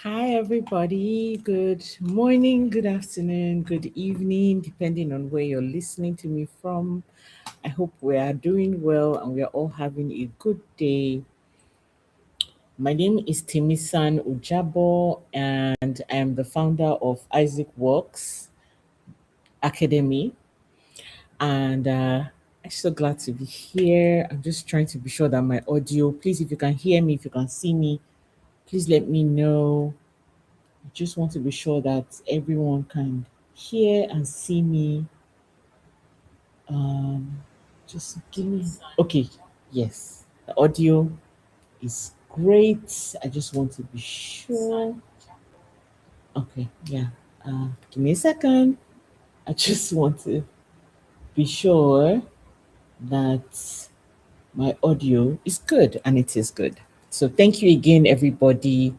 Hi, everybody. Good morning, good afternoon, good evening, depending on where you're listening to me from. I hope we are doing well and we are all having a good day. My name is Timisan Ujabo, and I am the founder of Isaac Works Academy. And I'm so glad to be here. I'm just trying to be sure that my audio, please, if you can hear me, if you can see me, please let me know. I just want to be sure that everyone can hear and see me. Um, just give me. Okay, yes, the audio is great. I just want to be sure. Okay, yeah. Give me a second. I just want to be sure that my audio is good, and it is good. So thank you again, everybody,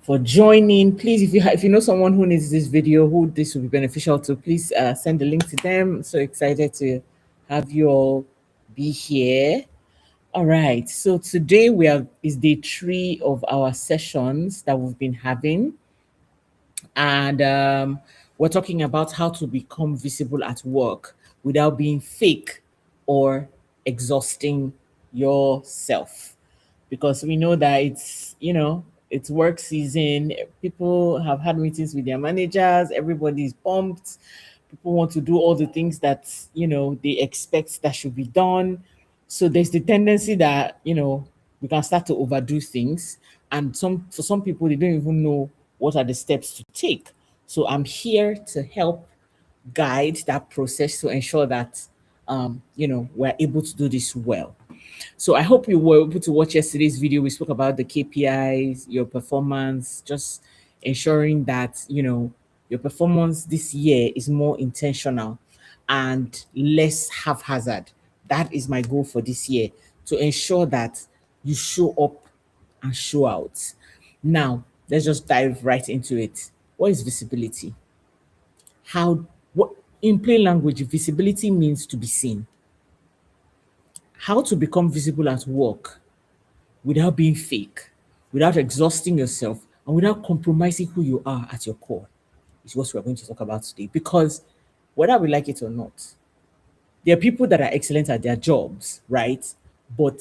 for joining. Please, if you know someone who needs this video, who this will be beneficial to, please send the link to them. I'm so excited to have you all be here. All right. So today we are is day 3 of our sessions that we've been having, and we're talking about how to become visible at work without being fake or exhausting yourself, because we know that it's work season. People have had meetings with their managers, everybody's pumped, people want to do all the things that they expect that should be done. So there's the tendency that we can start to overdo things, and some people, they don't even know what are the steps to take. So I'm here to help guide that process to ensure that we're able to do this well. So I hope you were able to watch yesterday's video. We spoke about the KPIs, your performance, just ensuring that your performance this year is more intentional and less haphazard. That is my goal for this year, to ensure that you show up and show out. Now, let's just dive right into it. What is visibility? What in plain language, visibility means to be seen. How to become visible at work without being fake, without exhausting yourself, and without compromising who you are at your core is what we're going to talk about today. Because whether we like it or not, there are people that are excellent at their jobs, right? But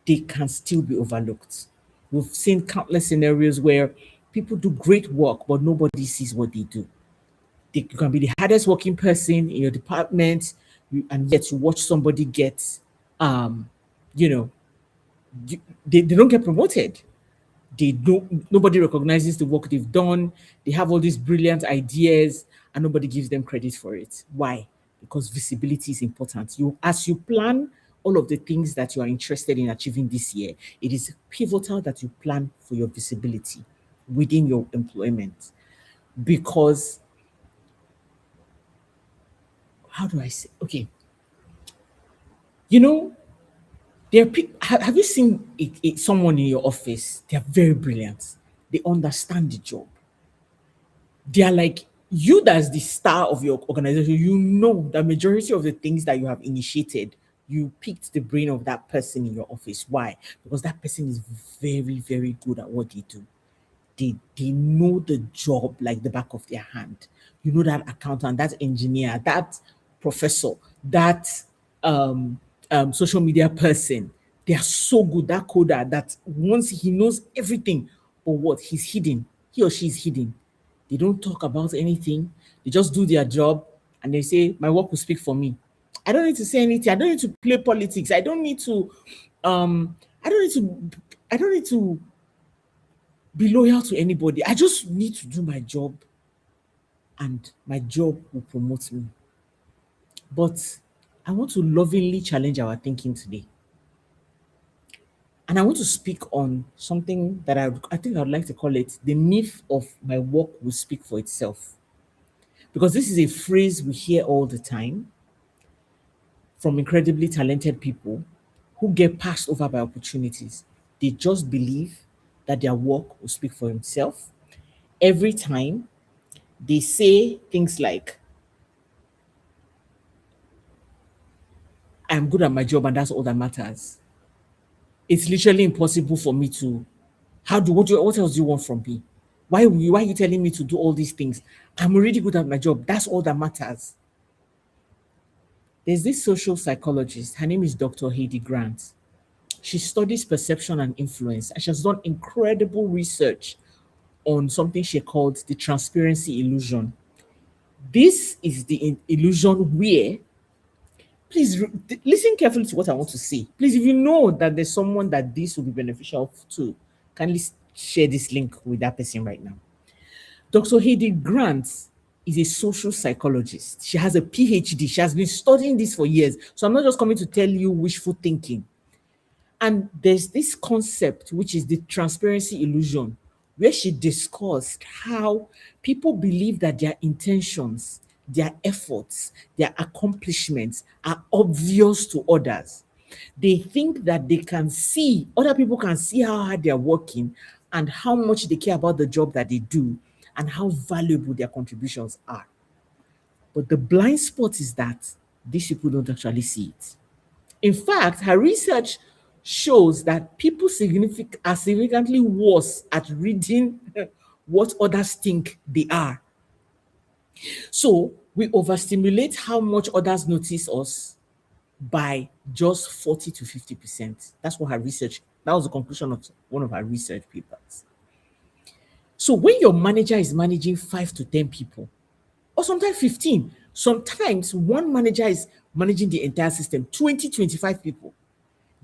they can still be overlooked. We've seen countless scenarios where people do great work, but nobody sees what they do. You can be the hardest working person in your department, and yet you watch somebody get, um, you know, they don't get promoted. They don't, nobody recognizes the work they've done. They have all these brilliant ideas and nobody gives them credit for it. Why? Because visibility is important. As you plan all of the things that you are interested in achieving this year, it is pivotal that you plan for your visibility within your employment. Because how do I say? Okay, you know, there are people. Have you seen someone in your office? They are very brilliant. They understand the job. They are like you, that's the star of your organization. You know the majority of the things that you have initiated, you picked the brain of that person in your office. Why? Because that person is very, very good at what they do. They know the job like the back of their hand. You know, that accountant, that engineer, that professor, that um, social media person. They are so good. That coder, that once he knows everything, but what he's hidden, he or she is hidden. They don't talk about anything. They just do their job, and they say, "My work will speak for me." I don't need to say anything. I don't need to play politics. I don't need to. I don't need to. I don't need to be loyal to anybody. I just need to do my job, and my job will promote me. But I want to lovingly challenge our thinking today. And I want to speak on something that I think I would like to call it the myth of my work will speak for itself. Because this is a phrase we hear all the time from incredibly talented people who get passed over by opportunities. They just believe that their work will speak for itself. Every time they say things like, I'm good at my job and that's all that matters. It's literally impossible for me to What else do you want from me? Why are you telling me to do all these things? I'm already good at my job. That's all that matters. There's this social psychologist. Her name is Dr. Heidi Grant. She studies perception and influence, and she has done incredible research on something she called the transparency illusion. This is the illusion where, please listen carefully to what I want to say. Please, if you know that there's someone that this will be beneficial to, kindly share this link with that person right now. Dr. Heidi Grant is a social psychologist. She has a PhD. She has been studying this for years. So I'm not just coming to tell you wishful thinking. And there's this concept, which is the transparency illusion, where she discussed how people believe that their intentions, their efforts, their accomplishments are obvious to others. They think that other people can see how hard they're working and how much they care about the job that they do and how valuable their contributions are. But the blind spot is that these people don't actually see it. In fact, her research shows that people are significantly worse at reading what others think they are. So we overstimulate how much others notice us by just 40 to 50%. That was the conclusion of one of her research papers. So when your manager is managing 5 to 10 people, or sometimes 15, sometimes one manager is managing the entire system, 20, 25 people.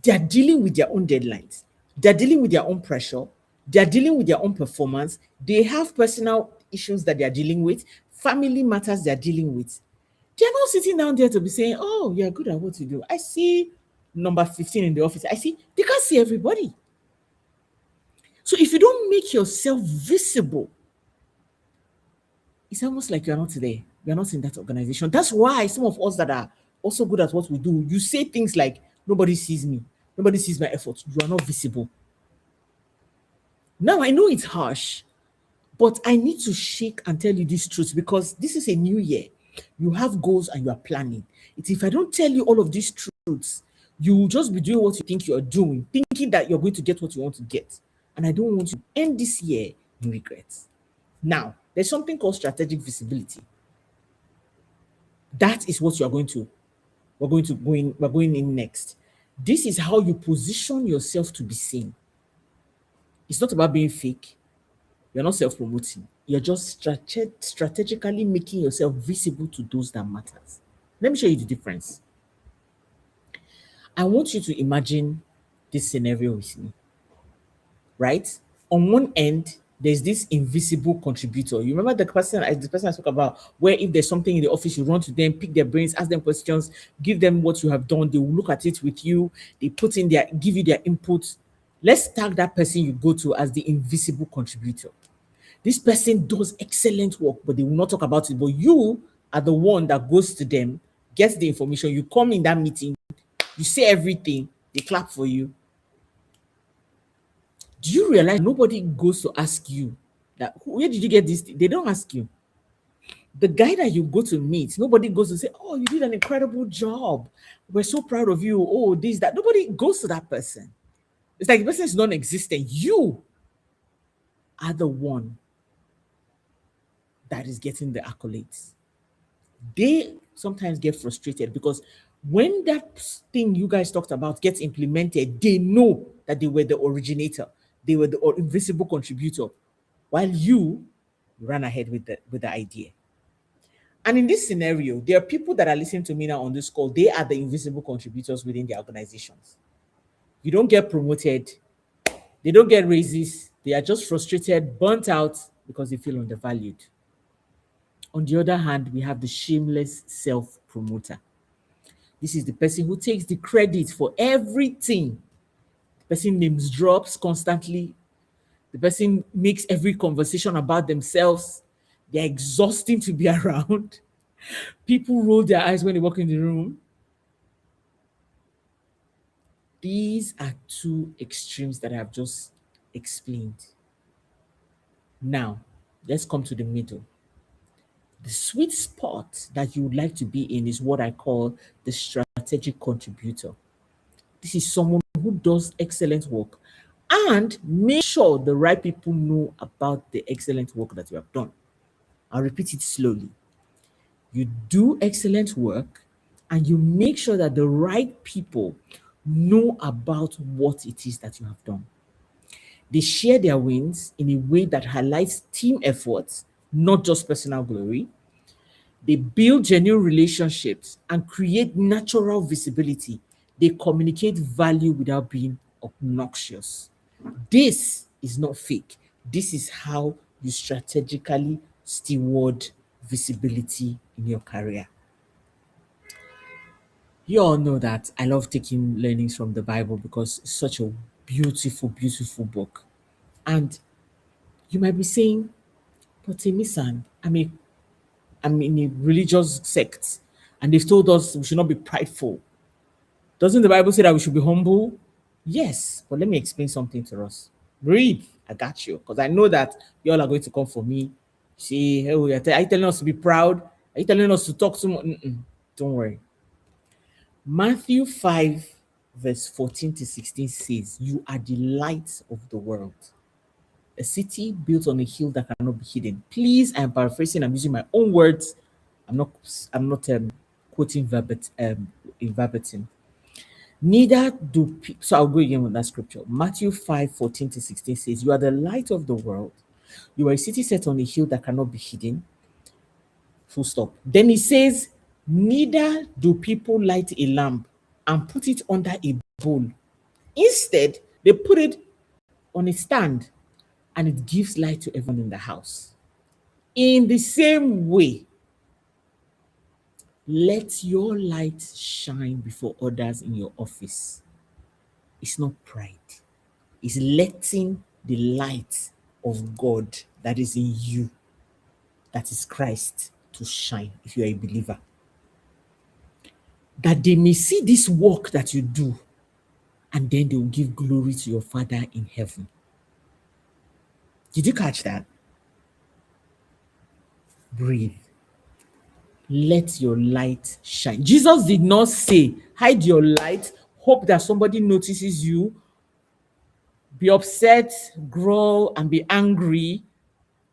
They are dealing with their own deadlines. They're dealing with their own pressure. They're dealing with their own performance. They have personal issues that they're dealing with, family matters they're dealing with. They're not sitting down there to be saying, oh, you're good at what you do. I see number 15 in the office. I see, they can't see everybody. So if you don't make yourself visible, it's almost like you're not there. You're not in that organization. That's why some of us that are also good at what we do, you say things like, nobody sees me, nobody sees my efforts. You are not visible. Now I know it's harsh, but I need to shake and tell you this truth because this is a new year. You have goals and you are planning. It's if I don't tell you all of these truths, you will just be doing what you think you're doing, thinking that you're going to get what you want to get. And I don't want to end this year in regrets. Now, there's something called strategic visibility. That is what you are going to, we're going in next. This is how you position yourself to be seen. It's not about being fake. You're not self-promoting. You're just strategically making yourself visible to those that matters. Let me show you the difference. I want you to imagine this scenario with me, right? On one end, there's this invisible contributor. You remember the person I spoke about, where if there's something in the office, you run to them, pick their brains, ask them questions, give them what you have done. They will look at it with you. They give you their input. Let's tag that person you go to as the invisible contributor. This person does excellent work, but they will not talk about it. But you are the one that goes to them, gets the information. You come in that meeting, you say everything, they clap for you. Do you realize nobody goes to ask you that where did you get this? They don't ask you. The guy that you go to meet, nobody goes to say, oh, you did an incredible job. We're so proud of you. Oh, this, that. Nobody goes to that person. It's like the person is non-existent. You are the one that is getting the accolades. They sometimes get frustrated because when that thing you guys talked about gets implemented, they know that they were the originator, they were the invisible contributor, while you ran ahead with the idea. And in this scenario, there are people that are listening to me now on this call. They are the invisible contributors within their organizations. You don't get promoted, they don't get raises, they are just frustrated, burnt out because they feel undervalued. On the other hand, we have the shameless self promoter. This is the person who takes the credit for everything. The person names drops constantly. The person makes every conversation about themselves. They're exhausting to be around. People roll their eyes when they walk in the room. These are two extremes that I have just explained. Now, let's come to the middle. The sweet spot that you would like to be in is what I call the strategic contributor. This is someone who does excellent work, and make sure the right people know about the excellent work that you have done. I'll repeat it slowly. You do excellent work and you make sure that the right people know about what it is that you have done. They share their wins in a way that highlights team efforts, not just personal glory. They build genuine relationships and create natural visibility. They communicate value without being obnoxious. This is not fake. This is how you strategically steward visibility in your career. You all know that I love taking learnings from the Bible because it's such a beautiful, beautiful book. And you might be saying, but Timisan, I'm in a religious sect and they've told us we should not be prideful. Doesn't the Bible say that we should be humble? Yes, but let me explain something to us. Breathe. I got you. Because I know that you all are going to come for me. See, hey, are you telling us to be proud? Are you telling us to talk too much? Mm-mm. Don't worry. Matthew 5, verse 14 to 16 says, you are the light of the world. A city built on a hill that cannot be hidden. Please, I'm paraphrasing, I'm using my own words. I'm not quoting in verbatim. Neither do so I'll go again with that scripture. Matthew 5, 14 to 16 says, you are the light of the world. You are a city set on a hill that cannot be hidden. Full stop. Then he says, neither do people light a lamp and put it under a bowl. Instead, they put it on a stand and it gives light to everyone in the house. In the same way, let your light shine before others in your office. It's not pride, it's letting the light of God that is in you, that is Christ, to shine if you are a believer. That they may see this work that you do and then they will give glory to your Father in heaven. Did you catch that? Breathe. Let your light shine. Jesus did not say, hide your light, hope that somebody notices you, be upset, grow, and be angry,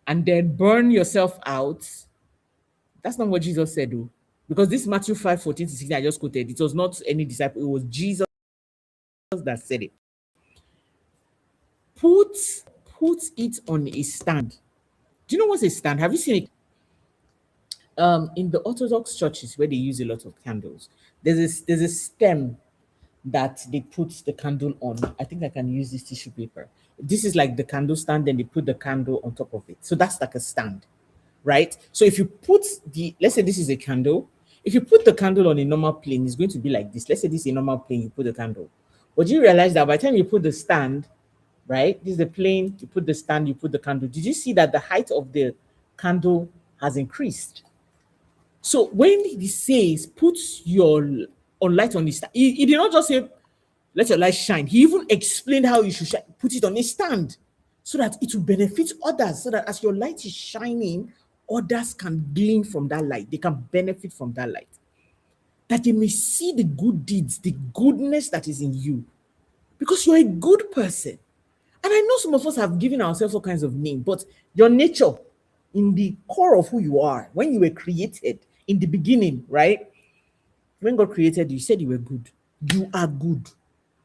and then burn yourself out. That's not what Jesus said, though. Because this Matthew 5, 14 to 16, I just quoted, it was not any disciple, it was Jesus that said it. Put, put it on a stand. Do you know what's a stand? Have you seen it? In the Orthodox churches where they use a lot of candles, there's a stem that they put the candle on. I think I can use this tissue paper. This is like the candle stand, then they put the candle on top of it. So that's like a stand, right? So if you put let's say this is a candle, if you put the candle on a normal plane, it's going to be like this. Let's say this is a normal plane, you put the candle. But you realize that by the time you put the stand, right? This is the plane, you put the stand, you put the candle. Did you see that the height of the candle has increased? So when he says, put your on light on the stand, he did not just say, let your light shine. He even explained how you should put it on a stand so that it will benefit others. So that as your light is shining, others can glean from that light. They can benefit from that light. That they may see the good deeds, the goodness that is in you. Because you're a good person. And I know some of us have given ourselves all kinds of names, but your nature, in the core of who you are, when you were created in the beginning, right? When God created you, he said you were good. You are good.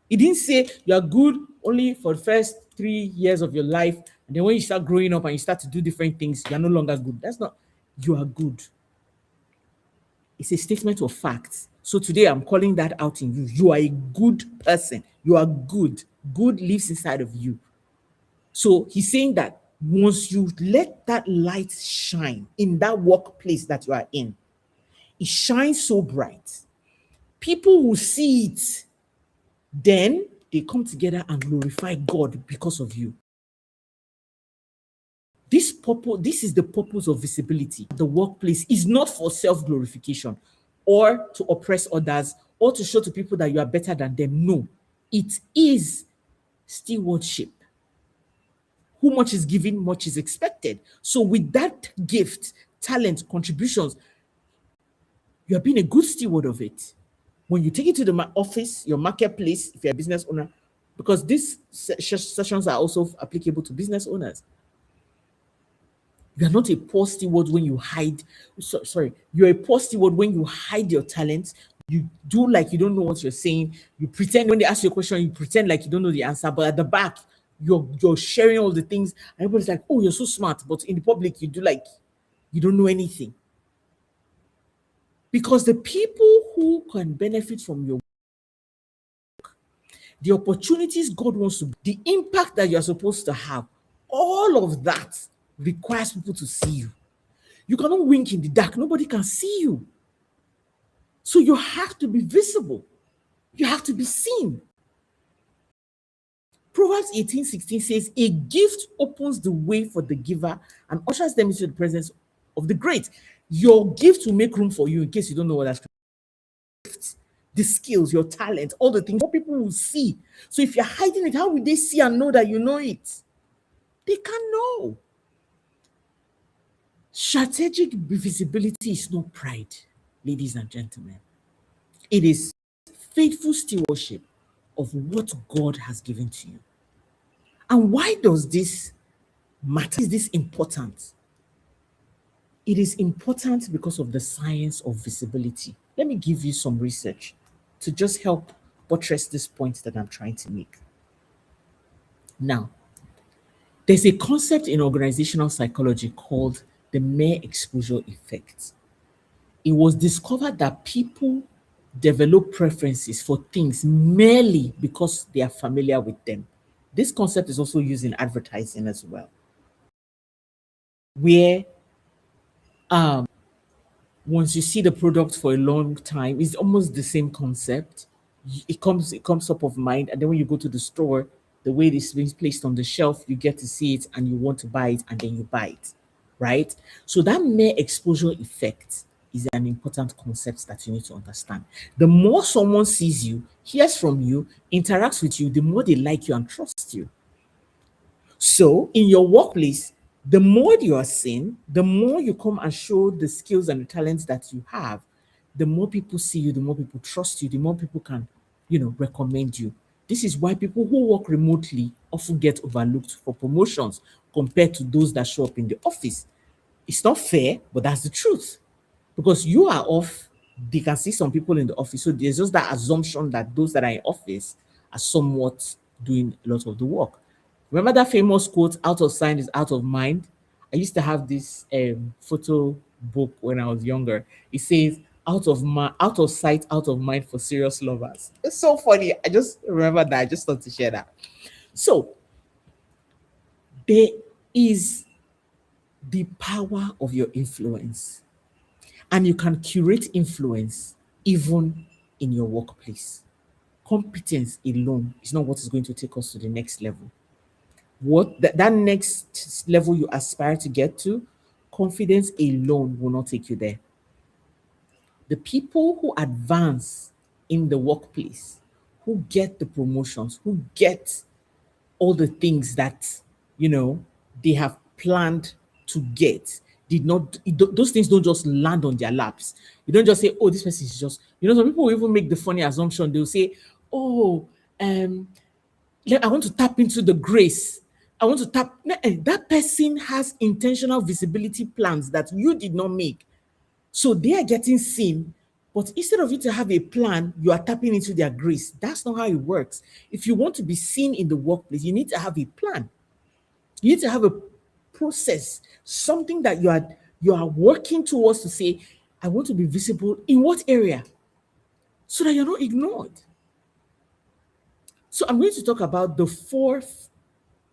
He didn't say you are good only for the first 3 years of your life. And then when you start growing up and you start to do different things, you are no longer good. That's not, you are good. It's a statement of facts. So today I'm calling that out in you. You are a good person. You are good. Good lives inside of you. So he's saying that once you let that light shine in that workplace that you are in, it shines so bright. People will see it. Then they come together and glorify God because of you. This is the purpose of visibility. The workplace is not for self-glorification or to oppress others or to show to people that you are better than them. No, it is stewardship. Who much is given, much is expected. So with that gift, talent, contributions, you are being a good steward of it. When you take it to the office, your marketplace, if you're a business owner, because these sessions are also applicable to business owners. You are not a poor steward when you hide. Sorry, you're a poor steward when you hide your talents. You do like you don't know what you're saying. You pretend when they ask you a question, you pretend like you don't know the answer, but at the back, you're sharing all the things. And everybody's like, "Oh, you're so smart," but in the public, you do like you don't know anything. Because the people who can benefit from your the opportunities God wants to, the impact that you're supposed to have, all of that requires people to see you. You cannot wink in the dark, nobody can see you. So you have to be visible, you have to be seen. Proverbs 18:16 says, a gift opens the way for the giver and ushers them into the presence of the great. Your gift will make room for you in case you don't know what that's the skills, your talent, all the things, what people will see. So if you're hiding it, how will they see and know that you know it? They can know. Strategic visibility is not pride, ladies and gentlemen. It is faithful stewardship of what God has given to you. And why does this matter? Is this important? It is important because of the science of visibility. Let me give you some research to just help buttress this point that I'm trying to make. Now, there's a concept in organizational psychology called the mere exposure effect. It was discovered that people develop preferences for things merely because they are familiar with them. This concept is also used in advertising as well, where once you see the product for a long time, it's almost the same concept. It comes top of mind, and then when you go to the store, the way this is placed on the shelf, you get to see it and you want to buy it, and then you buy it, right? So that mere exposure effect is an important concept that you need to understand. The more someone sees you, hears from you, interacts with you, the more they like you and trust you. So in your workplace, the more you are seen, the more you come and show the skills and the talents that you have, the more people see you, the more people trust you, the more people can, recommend you. This is why people who work remotely often get overlooked for promotions compared to those that show up in the office. It's not fair, but that's the truth. Because you are off, they can see some people in the office. So there's just that assumption that those that are in office are somewhat doing a lot of the work. Remember that famous quote, out of sight is out of mind? I used to have this photo book when I was younger. It says, out of sight, out of mind for serious lovers. It's so funny. I just remember that. I just thought to share that. So there is the power of your influence. And you can curate influence even in your workplace. Competence alone is not what is going to take us to the next level. What that next level you aspire to get to, confidence alone will not take you there. The people who advance in the workplace, who get the promotions, who get all the things that they have planned to get did not those things don't just land on their laps. You don't just say, oh, this person is just, some people will even make the funny assumption. They'll say, oh, I want to tap into the grace. I want to tap. That person has intentional visibility plans that you did not make. So they are getting seen, but instead of you to have a plan, you are tapping into their grace. That's not how it works. If you want to be seen in the workplace, you need to have a plan. You need to have a process, something that you are working towards to say, I want to be visible in what area, so that you're not ignored. So I'm going to talk about the four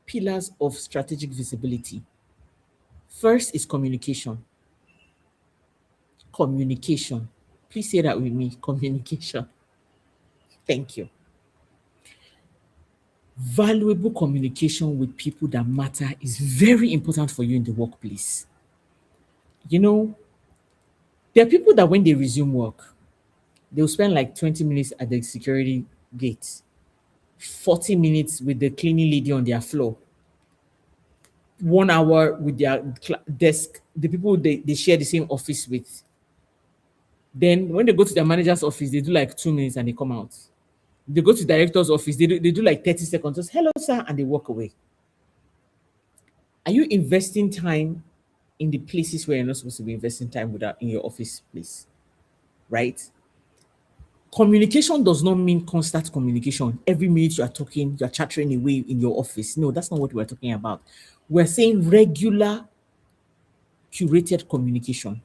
pillars of strategic visibility. First is communication. Communication. Please say that with me. Communication. Thank you. Valuable communication with people that matter is very important for you in the workplace. You know, there are people that when they resume work, they'll spend like 20 minutes at the security gate, 40 minutes with the cleaning lady on their floor, 1 hour with their desk, the people they share the same office with. Then when they go to their manager's office, they do like 2 minutes and they come out. They go to director's office, they do like 30 seconds, just hello, sir, and they walk away. Are you investing time in the places where you're not supposed to be investing time without in your office place? Right? Communication does not mean constant communication. Every minute you are talking, you are chattering away in your office. No, that's not what we're talking about. We're saying regular, curated communication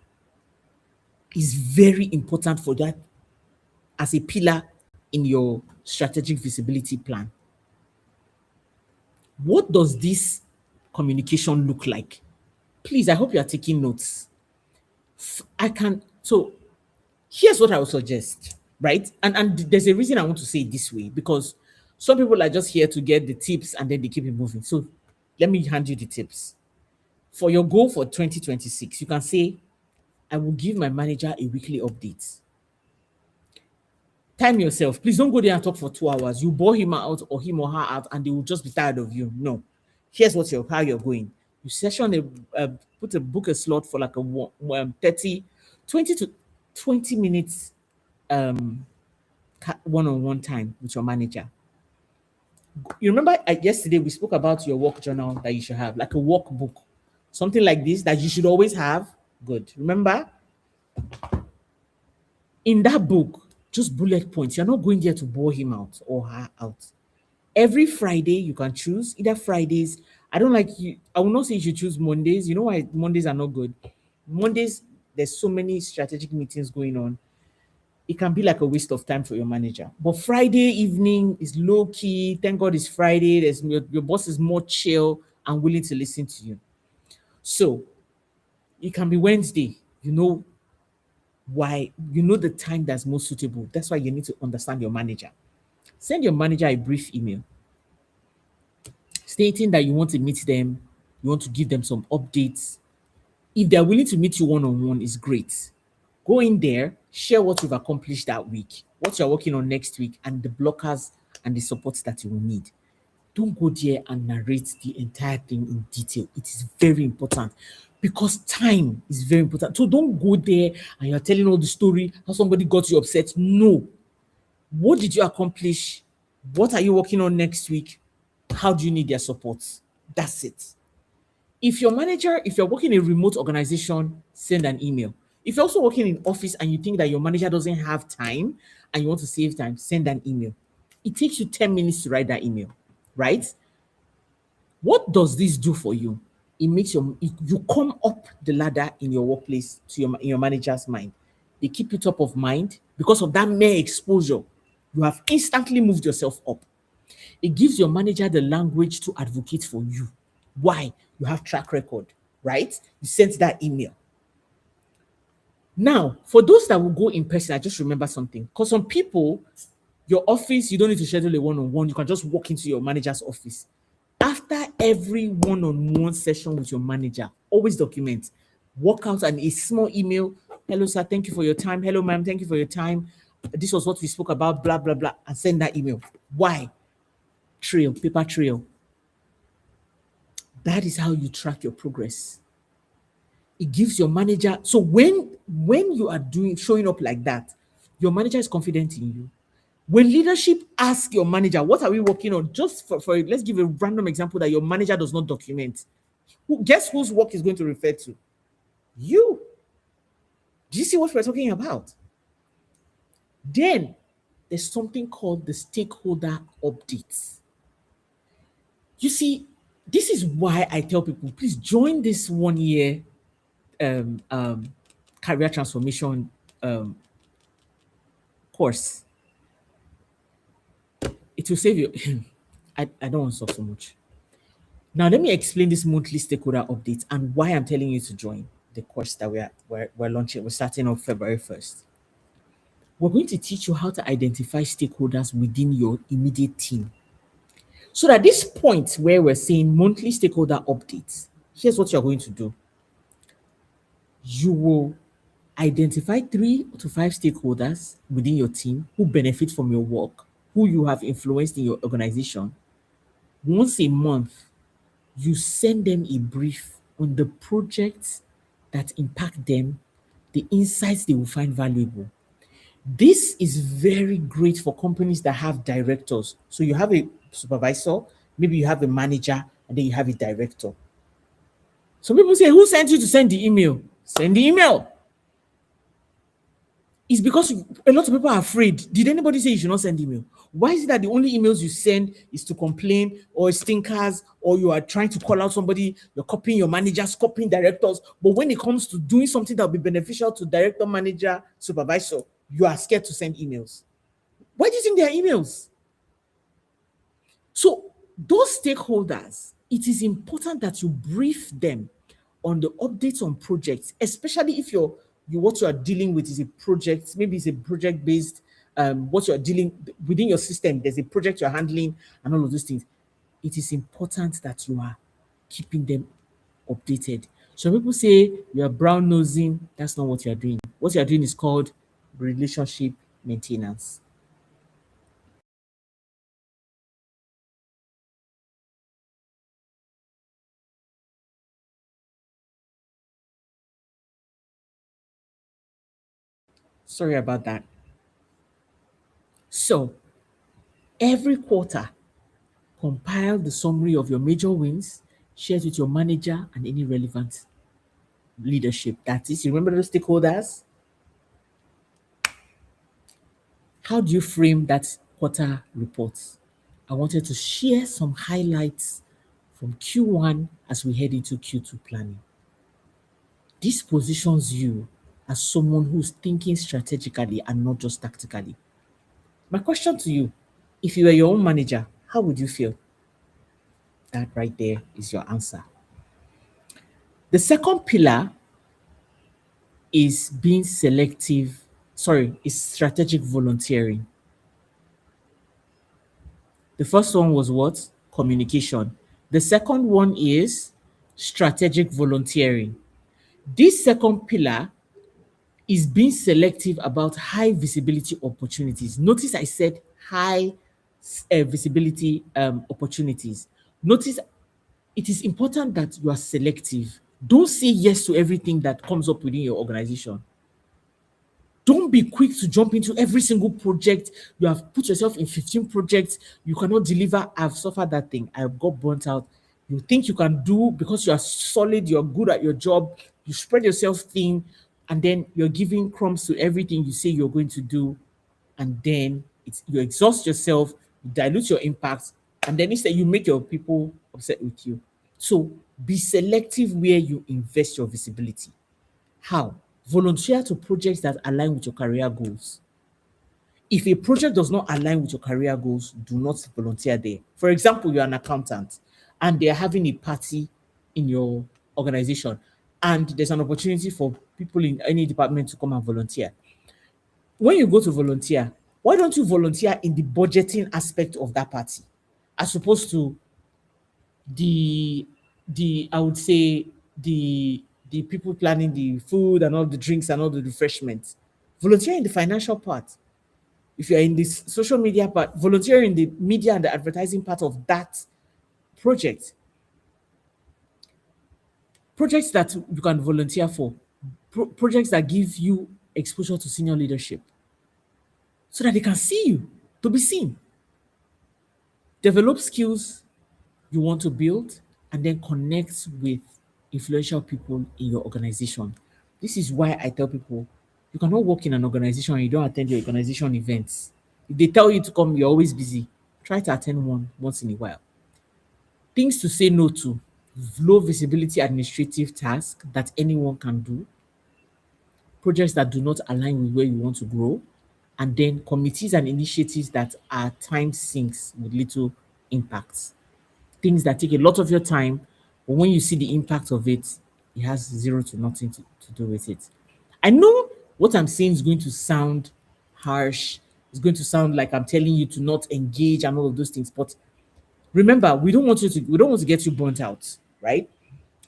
is very important for that as a pillar in your strategic visibility plan. What does this communication look like? Please, I hope you are taking notes. I can, so here's what I would suggest, right? And there's a reason I want to say it this way because some people are just here to get the tips and then they keep it moving. So let me hand you the tips. For your goal for 2026, you can say, I will give my manager a weekly update. Time yourself. Please don't go there and talk for 2 hours. You bore him out or him or her out, and they will just be tired of you. No. Here's what you're how you're going. You session put a book a slot for like a 30, 20 to 20 minutes one-on-one time with your manager. You remember yesterday we spoke about your work journal that you should have, like a workbook, something like this that you should always have. Good. Remember, in that book, just bullet points. You're not going there to bore him out or her out. Every Friday, you can choose either Fridays. I don't like you. I will not say you should choose Mondays. You know why Mondays are not good? Mondays, there's so many strategic meetings going on. It can be like a waste of time for your manager. But Friday evening is low key. Thank God it's Friday. Your boss is more chill and willing to listen to you. So it can be Wednesday. You know why? You know the time that's most suitable. That's why you need to understand your manager. Send your manager a brief email stating that you want to meet them, you want to give them some updates. If they're willing to meet you one on one, is great. Go in there, share what you've accomplished that week, what you're working on next week, and the blockers and the support that you will need. Don't go there and narrate the entire thing in detail. It is very important because time is very important. So don't go there and you're telling all the story, how somebody got you upset. No. What did you accomplish? What are you working on next week? How do you need their support? That's it. If you're working in a remote organization, send an email. If you're also working in office and you think that your manager doesn't have time and you want to save time, send an email. It takes you 10 minutes to write that email, right? What does this do for you? It makes you come up the ladder in your workplace to in your manager's mind. They keep you top of mind because of that mere exposure. You have instantly moved yourself up. It gives your manager the language to advocate for you. Why? You have track record, right? You sent that email. Now, for those that will go in person, I just remember something. Because some people, your office, you don't need to schedule a one-on-one. You can just walk into your manager's office. After every one-on-one session with your manager, always document. Work out a small email. Hello, sir. Thank you for your time. Hello, ma'am. Thank you for your time. This was what we spoke about, blah, blah, blah. And send that email. Why? Trail, paper trail. That is how you track your progress. It gives your manager. So when you are doing showing up like that, your manager is confident in you. When leadership asks your manager, what are we working on? Just for let's give a random example that your manager does not document. Guess whose work is going to refer to? You. Do you see what we're talking about? Then there's something called the stakeholder updates. You see, this is why I tell people, please join this 1 year um, um, career transformation um, course. It will save you. I don't want to talk so much. Now, let me explain this monthly stakeholder update and why I'm telling you to join the course that we're launching. We're starting on February 1st. We're going to teach you how to identify stakeholders within your immediate team. So at this point where we're saying monthly stakeholder updates, here's what you're going to do. You will identify 3 to 5 stakeholders within your team who benefit from your work, who you have influenced in your organization. Once a month, you send them a brief on the projects that impact them, the insights they will find valuable. This is very great for companies that have directors. So you have a supervisor, maybe you have a manager, and then you have a director. Some people say, who sent you to send the email? Send the email. It's because a lot of people are afraid. Did anybody say you should not send email? Why is it that the only emails you send is to complain or stinkers, or you are trying to call out somebody, you're copying your managers, copying directors, but when it comes to doing something that will be beneficial to director, manager, supervisor, you are scared to send emails? Why do you think they are emails? So those stakeholders, it is important that you brief them on the updates on projects, especially if what you are dealing with is a project, maybe it's a project based, what you're dealing within your system, there's a project you're handling and all of those things. It is important that you are keeping them updated. Some people say you are brown nosing. That's not what you are doing. What you are doing is called relationship maintenance. Sorry about that. So every quarter, compile the summary of your major wins, share it with your manager and any relevant leadership. That is, you remember those stakeholders? How do you frame that quarter report? I wanted to share some highlights from Q1 as we head into Q2 planning. This positions you as someone who's thinking strategically and not just tactically. My question to you, if you were your own manager, how would you feel? That right there is your answer. The second pillar is being selective, sorry, is strategic volunteering. The first one was what? Communication. The second one is strategic volunteering. This second pillar is being selective about high visibility opportunities. Notice I said high visibility opportunities. Notice it is important that you are selective. Don't say yes to everything that comes up within your organization. Don't be quick to jump into every single project. You have put yourself in 15 projects. You cannot deliver. I've suffered that thing. I've got burnt out. You think you can do because you are solid, you're good at your job, you spread yourself thin, and then you're giving crumbs to everything you say you're going to do. And then you exhaust yourself, you dilute your impact, and then instead you make your people upset with you. So be selective where you invest your visibility. How? Volunteer to projects that align with your career goals. If a project does not align with your career goals, do not volunteer there. For example, you're an accountant and they're having a party in your organization, and there's an opportunity for people in any department to come and volunteer. When you go to volunteer, why don't you volunteer in the budgeting aspect of that party as opposed to the I would say the people planning the food and all the drinks and all the refreshments. Volunteer in the financial part. If you're in this social media part, volunteer in the media and the advertising part of that project. Projects that you can volunteer for. Projects that give you exposure to senior leadership so that they can see you, to be seen. Develop skills you want to build, and then connect with influential people in your organization. This is why I tell people you cannot work in an organization and you don't attend your organization events. If they tell you to come, you're always busy. Try to attend one once in a while. Things to say no to: low visibility administrative tasks that anyone can do, projects that do not align with where you want to grow, and then committees and initiatives that are time sinks with little impacts. Things that take a lot of your time, but when you see the impact of it, it has zero to nothing to do with it. I know what I'm saying is going to sound harsh. It's going to sound like I'm telling you to not engage and all of those things. But remember, we don't want to get you burnt out, right?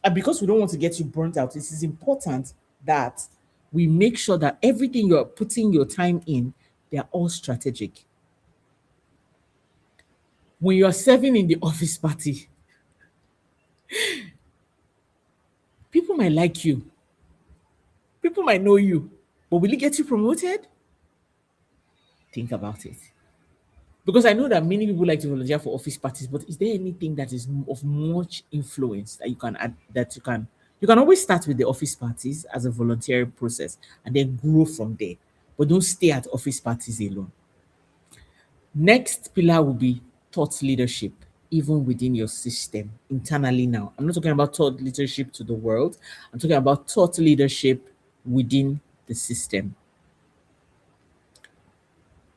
And because we don't want to get you burnt out, it is important that we make sure that everything you're putting your time in, they're all strategic. When you're serving in the office party, people might like you, people might know you, but will it get you promoted? Think about it. Because I know that many people like to volunteer for office parties, but is there anything that is of much influence that you can add, that you can always start with the office parties as a volunteering process and then grow from there. But don't stay at office parties alone. Next pillar will be thought leadership, even within your system internally now. I'm not talking about thought leadership to the world, I'm talking about thought leadership within the system.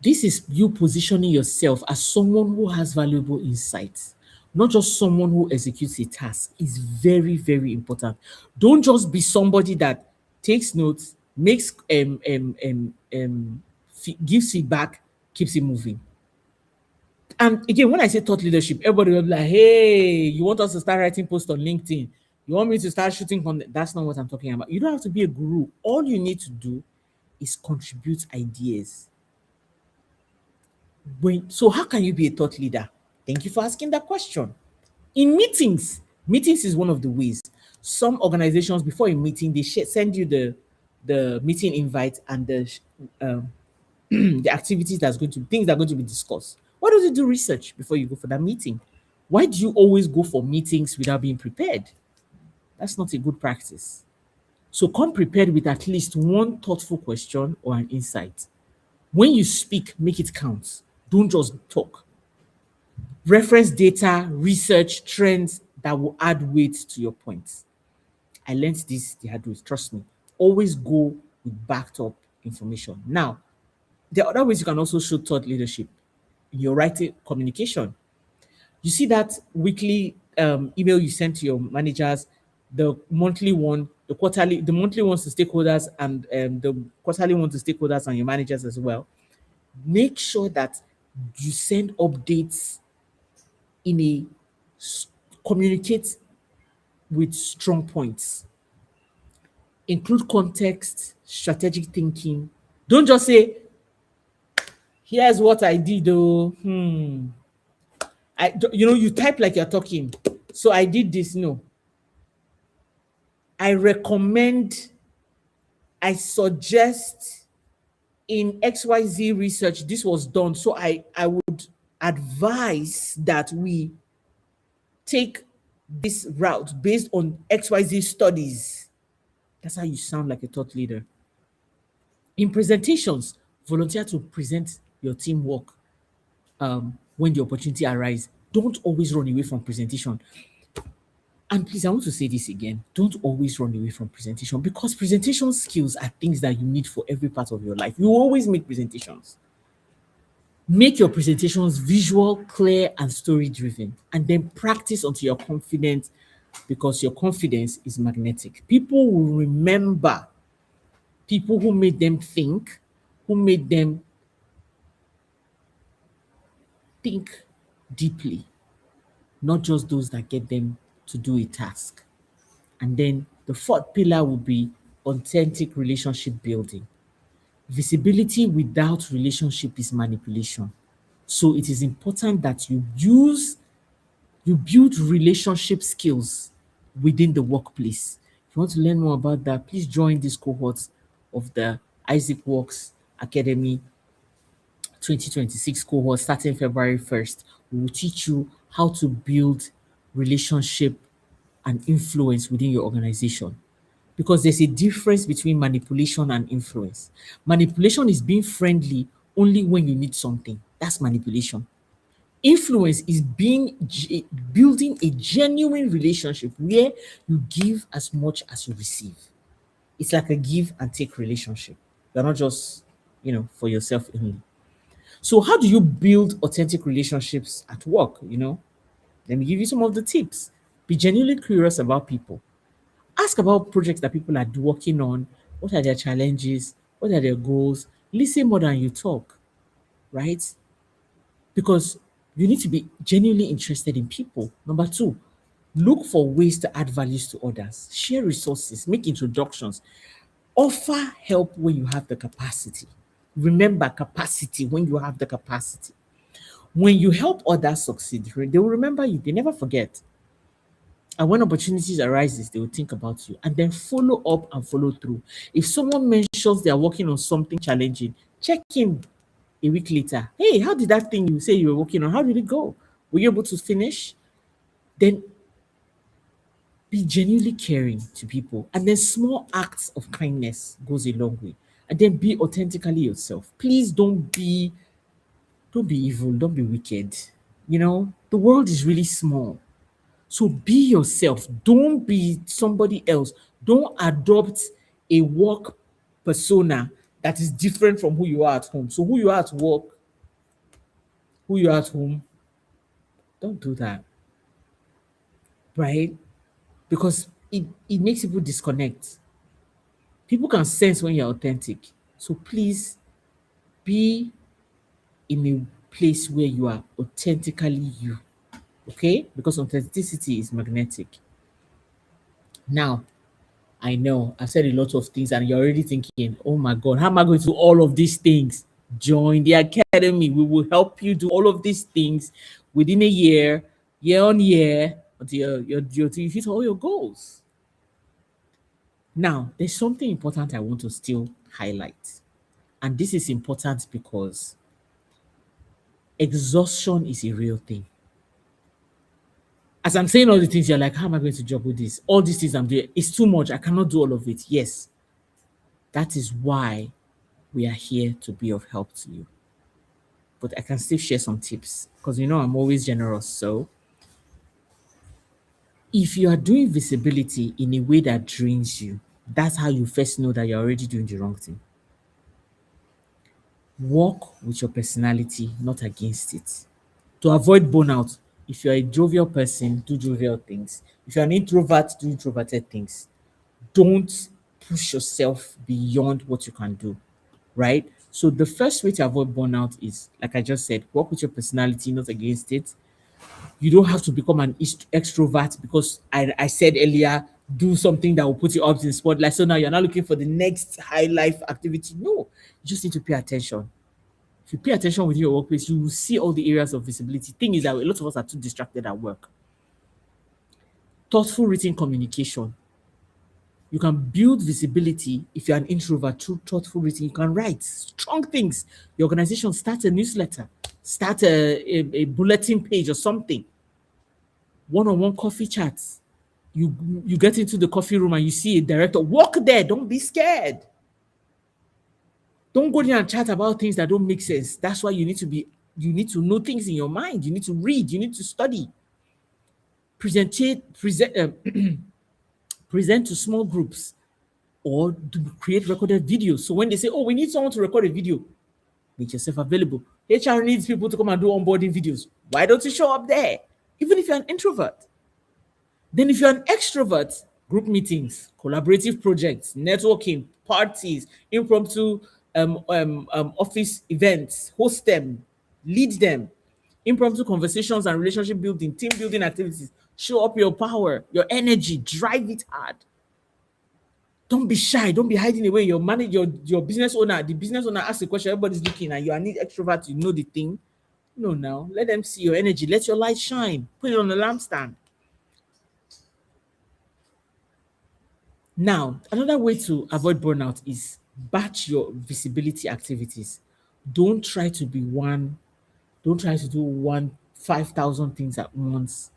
This is you positioning yourself as someone who has valuable insights, not just someone who executes a task. Is very, very important. Don't just be somebody that takes notes, makes gives feedback, keeps it moving. And again, when I say thought leadership, everybody will be like, hey, you want us to start writing posts on LinkedIn? You want me to start shooting content? That's not what I'm talking about. You don't have to be a guru. All you need to do is contribute ideas. So how can you be a thought leader? Thank you for asking that question. In meetings is one of the ways. Some organizations, before a meeting, they send you the meeting invite and um, the activities that's going to things that are going to be discussed. Why don't you do research before you go for that meeting? Why do you always go for meetings without being prepared? That's not a good practice. So come prepared with at least one thoughtful question or an insight. When you speak, make it count. Don't just talk. Reference data, research, trends that will add weight to your points. I learned this the hard way. Trust me. Always go with backed up information. Now, there are other ways you can also show thought leadership in your writing communication. You see that weekly email you send to your managers, the monthly one, the monthly ones to stakeholders, and the quarterly one to stakeholders and your managers as well. Make sure that you send updates in a communicate with strong points. Include context, strategic thinking. Don't just say, here's what I did, oh, you type like you're talking. So I did this. No, I recommend, I suggest in XYZ research, this was done. So I would advise that we take this route based on XYZ studies. That's how you sound like a thought leader. In presentations, volunteer to present your teamwork when the opportunity arises. Don't always run away from presentation. And please, I want to say this again. Don't always run away from presentation, because presentation skills are things that you need for every part of your life. You will always make presentations. Make your presentations visual, clear, and story driven, and then practice until you're confident, because your confidence is magnetic. People will remember people who made them think, who made them think deeply, not just those that get them to do a task. And then the fourth pillar will be authentic relationship building. Visibility without relationship is manipulation. So it is important that you build relationship skills within the workplace. If you want to learn more about that, please join this cohort of the Isaac Works Academy 2026 cohort starting February 1st. We will teach you how to build relationship and influence within your organization, because there's a difference between manipulation and influence. Manipulation is being friendly only when you need something. That's manipulation. Influence is building a genuine relationship where you give as much as you receive. It's like a give and take relationship. You're not just, for yourself only. So how do you build authentic relationships at work? Let me give you some of the tips. Be genuinely curious about people. Ask about projects that people are working on. What are their challenges? What are their goals? Listen more than you talk, right? Because you need to be genuinely interested in people. Number two, look for ways to add values to others. Share resources, make introductions, offer help when you have the capacity. Remember capacity when you have the capacity. When you help others succeed, they will remember you. They never forget. And when opportunities arises, they will think about you, and then follow up and follow through. If someone mentions they are working on something challenging, check in. A week later, hey, how did that thing you say you were working on, how did it go? Were you able to finish? Then be genuinely caring to people. And then small acts of kindness goes a long way. And then be authentically yourself. Please don't be evil, don't be wicked. You know, the world is really small. So be yourself. Don't be somebody else. Don't adopt a work persona that is different from who you are at home. So who you are at work, who you are at home, don't do that, right? Because it makes people disconnect. People can sense when you're authentic. So please be in a place where you are authentically you. Okay? Because authenticity is magnetic. Now, I know I've said a lot of things, and you're already thinking, oh my God, how am I going to do all of these things? Join the academy. We will help you do all of these things within a year on year, until you hit all your goals. Now, there's something important I want to still highlight. And this is important because exhaustion is a real thing. As I'm saying all the things, you're like, how am I going to juggle this? All these things I'm doing, it's too much. I cannot do all of it. Yes, that is why we are here to be of help to you. But I can still share some tips because you know I'm always generous. So if you are doing visibility in a way that drains you, that's how you first know that you're already doing the wrong thing. Work with your personality, not against it. To avoid burnout, if you're a jovial person, do jovial things. If you're an introvert, do introverted things. Don't push yourself beyond what you can do, right? So the first way to avoid burnout is, like I just said, work with your personality, not against it. You don't have to become an extrovert because I said earlier, do something that will put you up in the spotlight. So now you're not looking for the next high life activity. No, you just need to pay attention. If you pay attention with your workplace, you will see all the areas of visibility. Thing is that a lot of us are too distracted at work. Thoughtful written communication. You can build visibility if you're an introvert through thoughtful written. You can write strong things. Your organization start a newsletter, start a bulletin page or something. One-on-one coffee chats. You get into the coffee room and you see a director. Walk there. Don't be scared. Don't go there and chat about things that don't make sense. That's why you need to know things in your mind. You need to read, you need to study. Present to small groups or to create recorded videos. So when they say, oh, we need someone to record a video, make yourself available. HR needs people to come and do onboarding videos. Why don't you show up there? Even if you're an introvert. Then if you're an extrovert, group meetings, collaborative projects, networking, parties, impromptu office events, host them, lead them, impromptu conversations and relationship building, team building activities. Show up your power, your energy, drive it hard. Don't be shy. Don't be hiding away. Your business owner, the business owner asks a question, everybody's looking, and you are need extrovert, you know the thing. No, now let them see your energy. Let your light shine. Put it on the lampstand. Now, another way to avoid burnout is batch your visibility activities. Don't try to be one, don't try to do 5,000 things at once.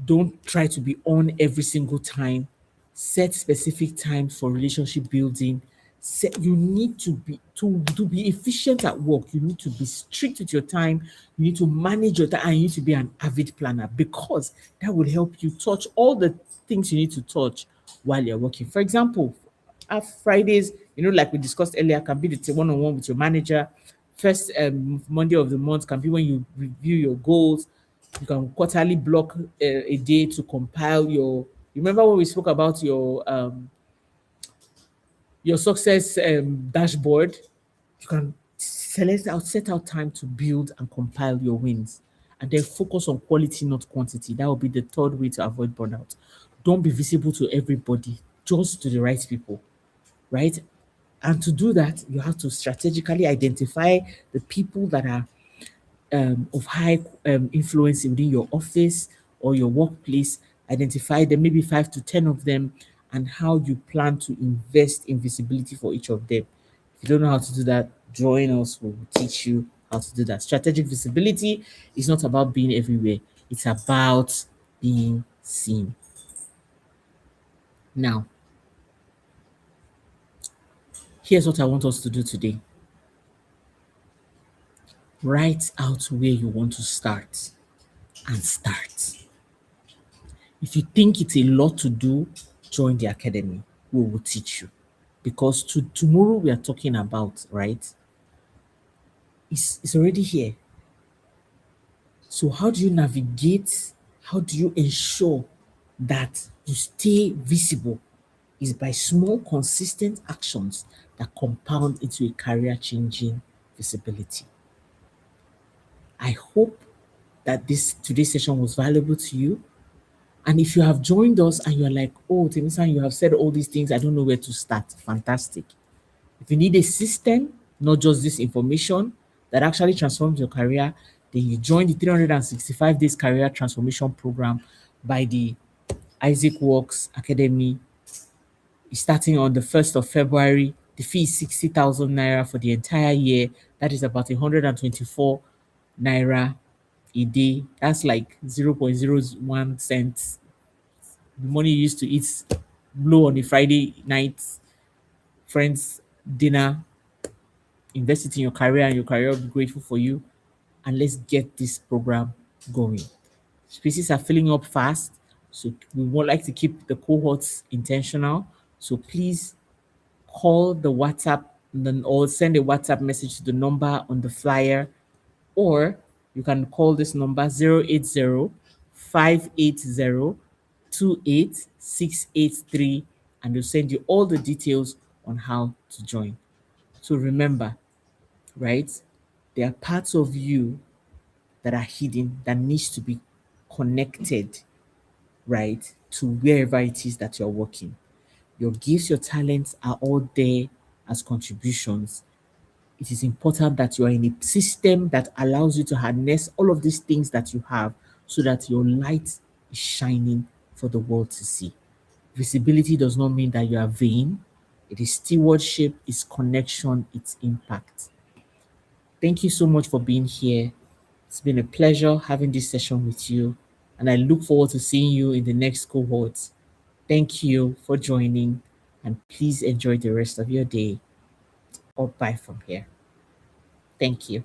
Don't try to be on every single time. Set specific times for relationship building. You need to be efficient at work. You need to be strict with your time. You need to manage your time, and you need to be an avid planner because that will help you touch all the things you need to touch while you're working. For example, Fridays, like we discussed earlier, can be the one-on-one with your manager. First Monday of the month can be when you review your goals. You can quarterly block a day to compile your. You remember when we spoke about your success dashboard? You can set out time to build and compile your wins, and then focus on quality, not quantity. That will be the third way to avoid burnout. Don't be visible to everybody, just to the right people, right? And to do that, you have to strategically identify the people that are of high influence within your office or your workplace. Identify them, maybe 5 to 10 of them, and how you plan to invest in visibility for each of them. If you don't know how to do that, Join us, we will teach you how to do that. Strategic visibility is not about being everywhere, it's about being seen. Now, here's what I want us to do today: write out where you want to start and start. If you think it's a lot to do, join the academy. We will teach you. Because tomorrow we are talking about, right? It's already here. So how do you navigate? How do you ensure that you stay visible? Is by small, consistent actions that compound into a career changing visibility. I hope that this today's session was valuable to you. And if you have joined us and you're like, oh, Temisa, you have said all these things, I don't know where to start. Fantastic. If you need a system, not just this information, that actually transforms your career, then you join the 365 days career transformation program by the Isaac Works Academy. It's starting on the 1st of February. The fee is 60,000 naira for the entire year. That is about 124 naira a day. That's like 0.01 cents. The money you used to eat blow on a Friday night, friends dinner. Invest it in your career, and your career will be grateful for you. And let's get this program going. Spaces are filling up fast, so we would like to keep the cohorts intentional. So please call the WhatsApp or send a WhatsApp message to the number on the flyer, or you can call this number 080-580-28683, and they'll send you all the details on how to join. So remember, right? There are parts of you that are hidden that needs to be connected, right, to wherever it is that you're working. Your gifts, your talents are all there as contributions. It is important that you are in a system that allows you to harness all of these things that you have so that your light is shining for the world to see. Visibility does not mean that you are vain. It is stewardship, it's connection, it's impact. Thank you so much for being here. It's been a pleasure having this session with you, and I look forward to seeing you in the next cohort. Thank you for joining, and please enjoy the rest of your day or bye from here. Thank you.